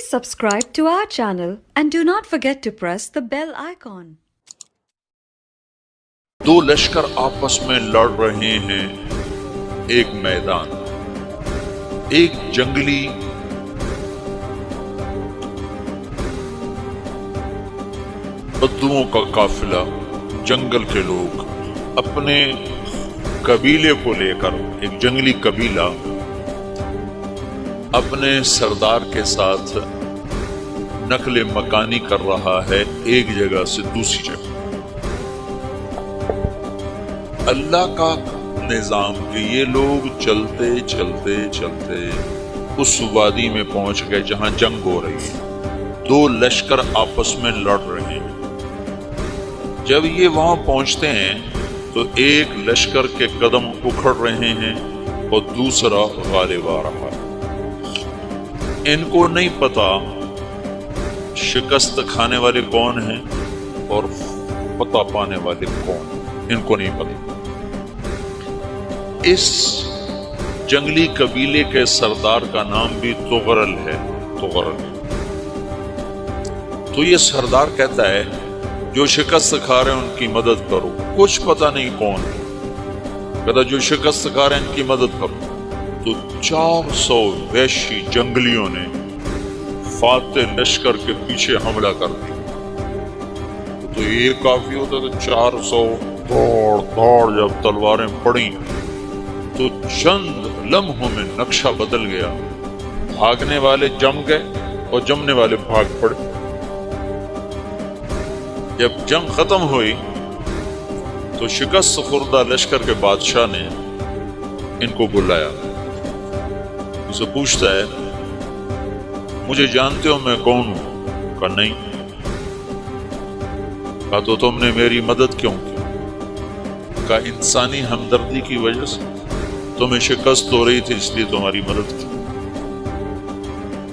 subscribe to our channel and do not forget to press the bell icon. دو لشکر آپس میں لڑ رہے ہیں ایک میدان، ایک جنگلی بدوؤں کا قافلہ، جنگل کے لوگ اپنے قبیلے کو لے کر، ایک جنگلی قبیلہ اپنے سردار کے ساتھ نقل مکانی کر رہا ہے ایک جگہ سے دوسری جگہ۔ اللہ کا نظام کہ یہ لوگ چلتے چلتے چلتے اس وادی میں پہنچ گئے جہاں جنگ ہو رہی ہے، دو لشکر آپس میں لڑ رہے ہیں۔ جب یہ وہاں پہنچتے ہیں تو ایک لشکر کے قدم اکھڑ رہے ہیں اور دوسرا غالب آ رہا ہے۔ ان کو نہیں پتا شکست کھانے والے کون ہیں اور فتح پانے والے کون ہیں، ان کو نہیں پتا۔ اس جنگلی قبیلے کے سردار کا نام بھی تغرل ہے، تغرل۔ تو یہ سردار کہتا ہے جو شکست کھا رہے ہیں ان کی مدد کرو، کچھ پتا نہیں کون ہے، کہتا جو شکست کھا رہے ہیں ان کی مدد کرو۔ تو 400 وحشی جنگلیوں نے فاتح لشکر کے پیچھے حملہ کر دیا۔ تو یہ کافی ہوتا تو 400 دوڑ جب تلواریں پڑیں تو چند لمحوں میں نقشہ بدل گیا، بھاگنے والے جم گئے اور جمنے والے بھاگ پڑے۔ جب جنگ ختم ہوئی تو شکست خوردہ لشکر کے بادشاہ نے ان کو بلایا، اسے پوچھتا ہے مجھے جانتے ہو میں کون ہوں؟ کہا نہیں۔ کہا تو تم نے میری مدد کیوں کی؟ کہا انسانی ہمدردی کی وجہ سے، تمہیں شکست ہو رہی تھی اس لیے تمہاری مدد کی۔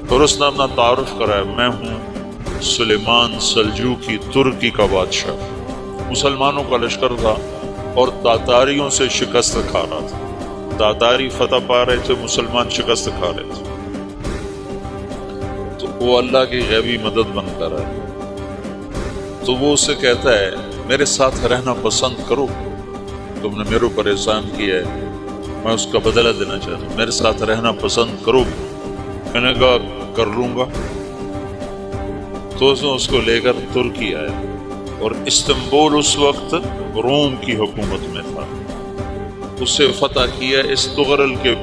اور اس نے اپنا تعارف کرایا، میں ہوں سلیمان سلجوقی، ترکی کا بادشاہ، مسلمانوں کا لشکر تھا اور تاتاریوں سے شکست کھا رہا تھا۔ تاتاری فتح پا رہے تھے، مسلمان شکست کھا رہے تھے۔ تو وہ اللہ کی غیبی مدد بن کر آئے۔ تو وہ اسے کہتا ہے میرے ساتھ رہنا پسند کرو، تم نے میرے اوپر احسان کیا ہے، میں اس کا بدلہ دینا چاہتا ہوں، میرے ساتھ رہنا پسند کرو۔ کہنے کا کر لوں گا۔ تو اس کو لے کر ترکی آیا اور استنبول اس وقت روم کی حکومت میں تھا، اسے فتح کیا اس تغرل کے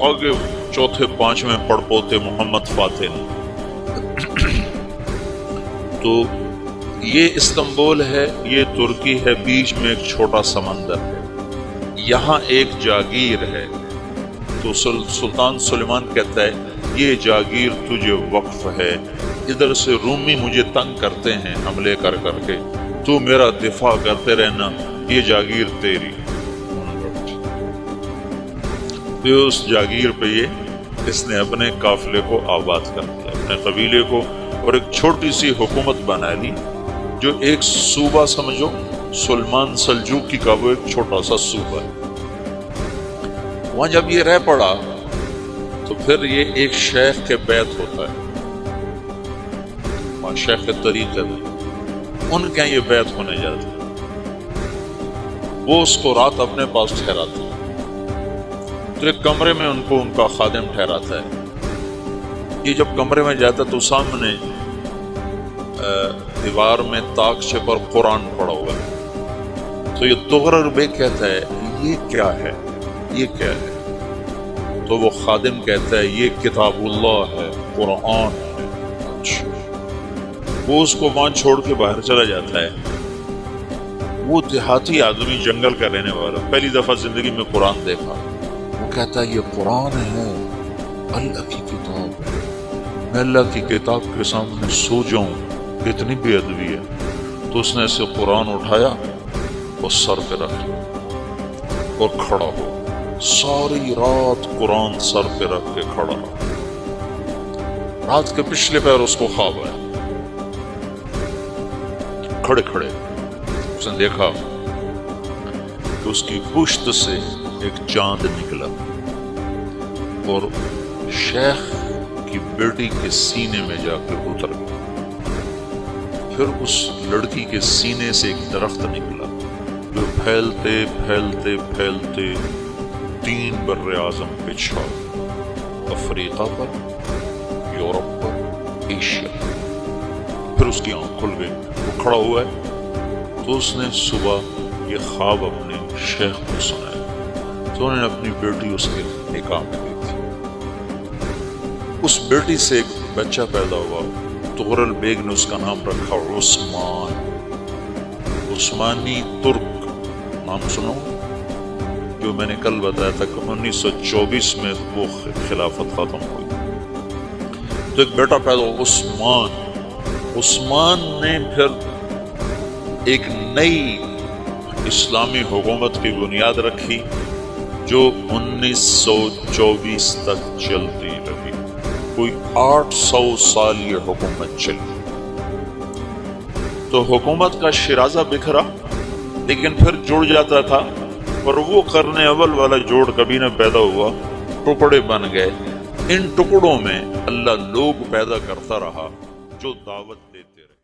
آگے چوتھے پانچویں پڑپوتے محمد فاتح نے۔ تو یہ استنبول ہے، یہ ترکی ہے، بیچ میں ایک چھوٹا سمندر ہے، یہاں ایک جاگیر ہے۔ تو سلطان سلیمان کہتا ہے یہ جاگیر تجھے وقف ہے، ادھر سے رومی مجھے تنگ کرتے ہیں حملے کر کر کے، تو میرا دفاع کرتے رہنا، یہ جاگیر تیری۔ اس جاگیر پہ اس نے اپنے قافلے کو آباد کر دیا، اپنے قبیلے کو، اور ایک چھوٹی سی حکومت بنا لی، جو ایک صوبہ سمجھو، سلیمان سلجوقی کا وہ ایک چھوٹا سا صوبہ ہے۔ وہاں جب یہ رہ پڑا تو پھر یہ ایک شیخ کے بیت ہوتا ہے، وہاں شیخ کے طریقے میں ان کے یہ بیت ہونے جاتا ہے، وہ اس کو رات اپنے پاس ٹھہراتے ہیں۔ تو ایک کمرے میں ان کو ان کا خادم ٹھہراتا ہے۔ یہ جب کمرے میں جاتا ہے تو سامنے دیوار میں طاقچے پر قرآن پڑا ہوا ہے۔ تو یہ تغرل بے کہتا ہے یہ کیا ہے، یہ کیا ہے؟ تو وہ خادم کہتا ہے یہ کتاب اللہ ہے، قرآن ہے۔ وہ اس کو وہاں چھوڑ کے باہر چلا جاتا ہے۔ وہ دیہاتی آدمی، جنگل کا رہنے والا، پہلی دفعہ زندگی میں قرآن دیکھا، کہتا ہے یہ قرآن ہے، اللہ کی کتاب ہے، میں اللہ کی کتاب کے سامنے سو جاؤں، کتنی بے ادبی ہے۔ تو اس نے اسے قرآن اٹھایا اور سر پہ رکھ لیا اور کھڑا ہو، ساری رات قرآن سر پہ رکھ کے کھڑا رہا۔ رات کے پچھلے پہر اس کو خواب آیا، کھڑے کھڑے اس نے دیکھا کہ اس کی پشت سے ایک چاند نکلا اور شیخ کی بیٹی کے سینے میں جا کر اتر گیا۔ پھر اس لڑکی کے سینے سے ایک درخت نکلا جو پھیلتے پھیلتے پھیلتے 3 بر اعظم پہ چھا گیا، افریقہ پر، یورپ پر، ایشیا پر۔ پھر اس کی آنکھ کھل گئی، وہ کھڑا ہوا ہے تو اس نے صبح یہ خواب اپنے شیخ کو سنایا، تو انہوں نے اپنی بیٹی اس کے نکاح میں دی تھی۔ اس بیٹی سے ایک بچہ پیدا ہوا، تغرل بیگ نے اس کا نام رکھا عثمان، عثمانی ترک نام سنو، جو میں نے کل بتایا تھا کہ 1924 میں وہ خلافت ختم ہوئی۔ تو ایک بیٹا پیدا ہوا عثمان۔ عثمان نے پھر ایک نئی اسلامی حکومت کی بنیاد رکھی جو 1924 تک چلتی رہی، کوئی 800 سال یہ حکومت چلی۔ تو حکومت کا شیرازہ بکھرا لیکن پھر جڑ جاتا تھا، اور وہ قرن اول والا جوڑ کبھی نہ پیدا ہوا، ٹکڑے بن گئے۔ ان ٹکڑوں میں اللہ لوگ پیدا کرتا رہا جو دعوت دیتے